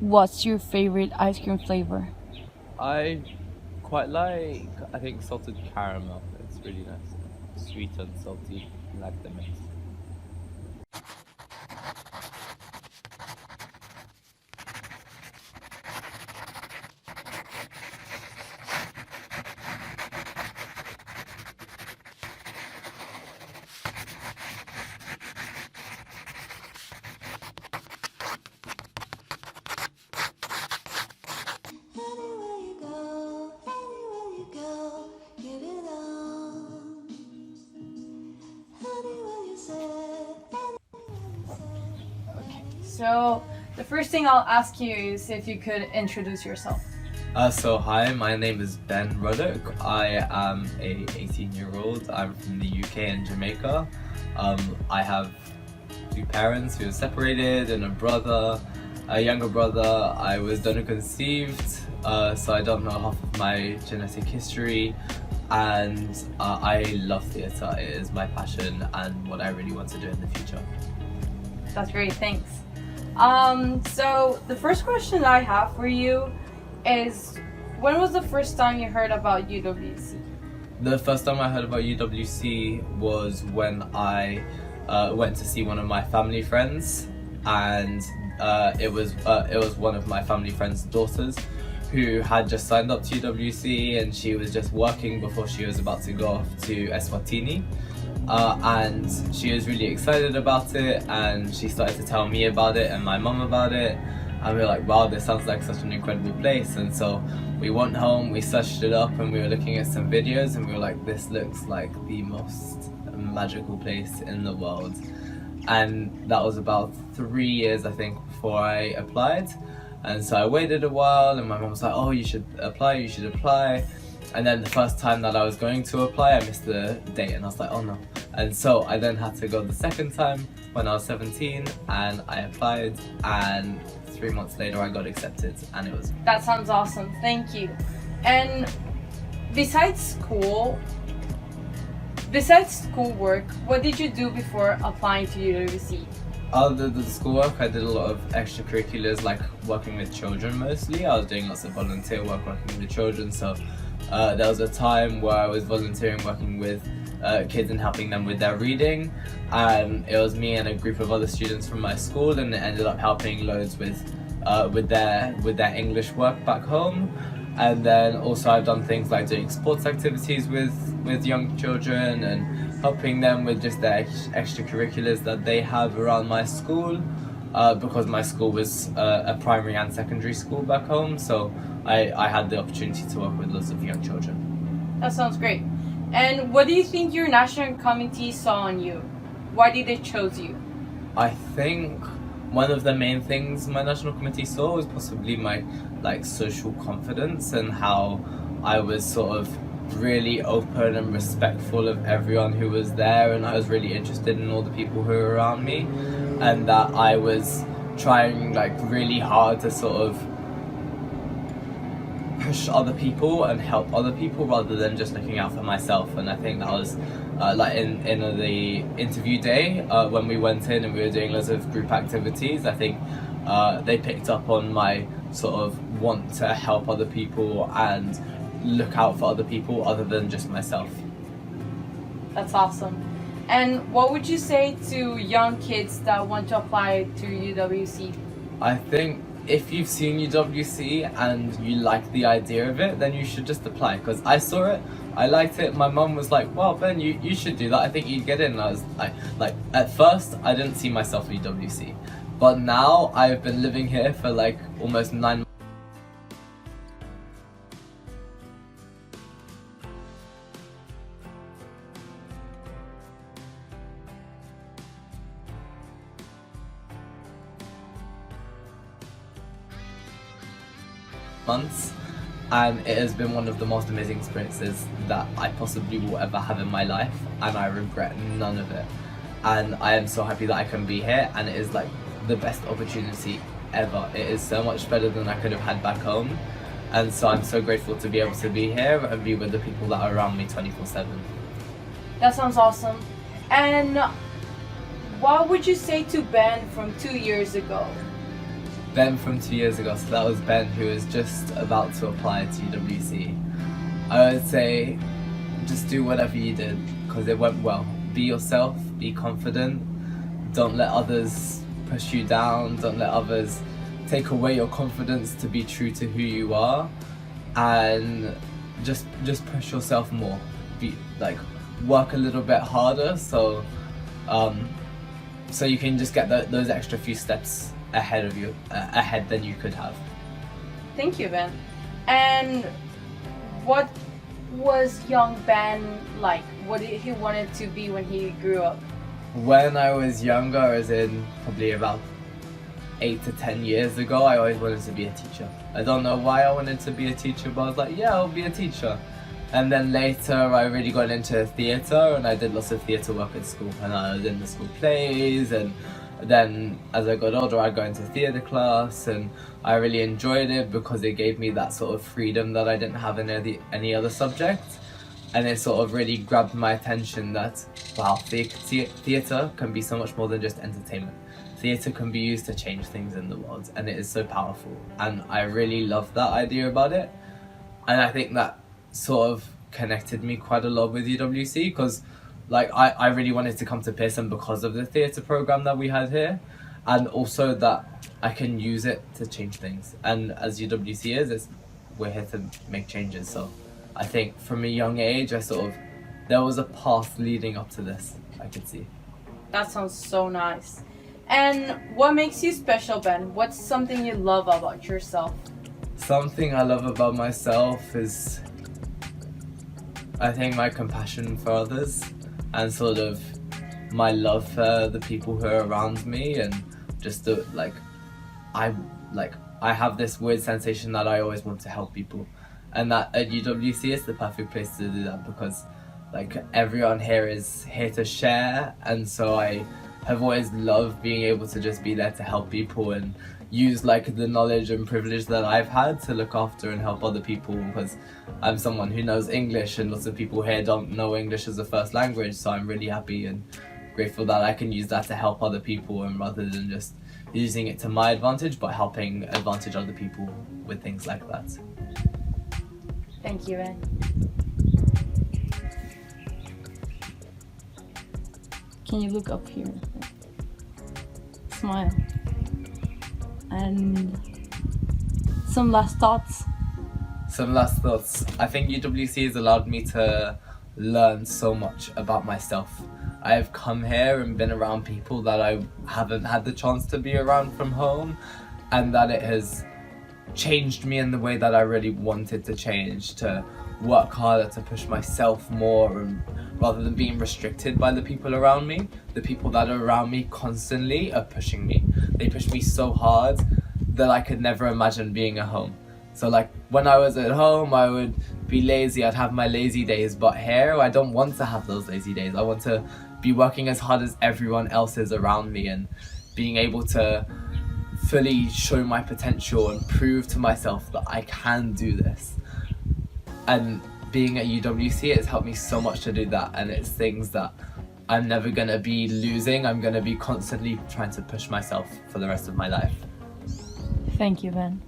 what's your favorite ice cream flavor? I quite like, I think, salted caramel. It's really nice. Sweet and salty, like the mix. Anywhere you go, anywhere you go, give it all. Anywhere you say, anywhere you say. Okay. So the first thing I'll ask you is if you could introduce yourself. So hi, my name is Ben Ruddock. I am a 18-year-old. I'm from the UK and Jamaica. I have two parents who are separated and a younger brother. I was donor conceived, so I don't know half of my genetic history. And I love theatre. It is my passion and what I really want to do in the future. That's great, thanks. So the first question I have for you is, when was the first time you heard about UWC? The first time I heard about UWC was when I went to see one of my family friends, and it was one of my family friend's daughters who had just signed up to UWC, and she was just working before she was about to go off to Eswatini. And she was really excited about it, and she started to tell me about it and my mum about it, and we were like, wow, this sounds like such an incredible place. And so we went home, we searched it up, and we were looking at some videos, and we were like, this looks like the most magical place in the world. And that was about 3 years, I think, before I applied. And so I waited a while, and my mum was like, oh, you should apply. And then the first time that I was going to apply, I missed the date, and I was like, oh no. And so I then had to go the second time when I was 17, and I applied, and 3 months later I got accepted, and it was... That sounds awesome, thank you. And besides schoolwork, what did you do before applying to UWC? Other than schoolwork, I did a lot of extracurriculars, like working with children mostly. I was doing lots of volunteer work working with children, so there was a time where I was volunteering working with kids and helping them with their reading, and it was me and a group of other students from my school, and it ended up helping loads with their English work back home. And then also I've done things like doing sports activities with young children and helping them with just their extracurriculars that they have around my school, because my school was a primary and secondary school back home, so I had the opportunity to work with lots of young children. That sounds great. And what do you think your national committee saw in you? Why did they choose you? I think one of the main things my national committee saw was possibly my social confidence, and how I was sort of really open and respectful of everyone who was there, and I was really interested in all the people who were around me, and that I was trying really hard to sort of push other people and help other people rather than just looking out for myself. And I think that was in the interview day, when we went in and we were doing lots of group activities, I think they picked up on my sort of want to help other people and look out for other people other than just myself. That's awesome. And what would you say to young kids that want to apply to UWC? I think if you've seen UWC and you like the idea of it, then you should just apply, because I saw it, I liked it. My mum was like, well, Ben, you should do that, I think you'd get in. And I was like at first I didn't see myself at UWC, but now I've been living here for almost 9 months, and it has been one of the most amazing experiences that I possibly will ever have in my life, and I regret none of it. And I am so happy that I can be here, and it is the best opportunity ever. It is so much better than I could have had back home, and so I'm so grateful to be able to be here and be with the people that are around me 24/7. That sounds awesome. And what would you say to Ben from 2 years ago? Ben from 2 years ago, so that was Ben who was just about to apply to UWC. I would say just do whatever you did because it went well. Be yourself, be confident, don't let others push you down, don't let others take away your confidence to be true to who you are, and just push yourself more. Be like work a little bit harder so you can just get those extra few steps ahead of you ahead than you could have. Thank you, Ben. And what was young Ben like? What did he wanted to be when he grew up? When I was younger, as in probably about 8 to 10 years ago, I always wanted to be a teacher. I don't know why I wanted to be a teacher, but I was like, yeah, I'll be a teacher. And then later I really got into theatre, and I did lots of theatre work at school, and I was in the school plays, and then as I got older I'd go into theatre class, and I really enjoyed it because it gave me that sort of freedom that I didn't have in any other subject. And it sort of really grabbed my attention that, wow, theatre can be so much more than just entertainment. Theatre can be used to change things in the world, and it is so powerful. And I really love that idea about it. And I think that sort of connected me quite a lot with UWC because like I really wanted to come to Pearson because of the theatre programme that we had here, and also that I can use it to change things. And as UWC we're here to make changes, so I think from a young age there was a path leading up to this I could see. That sounds so nice. And what makes you special, Ben? What's something you love about yourself? Something I love about myself is, I think, my compassion for others and sort of my love for the people who are around me, and just I have this weird sensation that I always want to help people, and that at UWC is the perfect place to do that because like everyone here is here to share, and so I have always loved being able to just be there to help people and use like the knowledge and privilege that I've had to look after and help other people, because I'm someone who knows English and lots of people here don't know English as a first language, so I'm really happy and grateful that I can use that to help other people, and rather than just using it to my advantage but helping advantage other people with things like that. Thank you, Ben. Can you look up here? Smile. And some last thoughts? I think UWC has allowed me to learn so much about myself. I have come here and been around people that I haven't had the chance to be around from home, and that it has changed me in the way that I really wanted to change, to work harder, to push myself more, and rather than being restricted by the people around me. The people that are around me constantly are pushing me. They push me so hard that I could never imagine being at home. So like when I was at home, I would be lazy, I'd have my lazy days, but here I don't want to have those lazy days. I want to be working as hard as everyone else is around me, and being able to fully show my potential and prove to myself that I can do this. And being at UWC, it's helped me so much to do that, and it's things that I'm never going to be losing. I'm going to be constantly trying to push myself for the rest of my life. Thank you, Ben.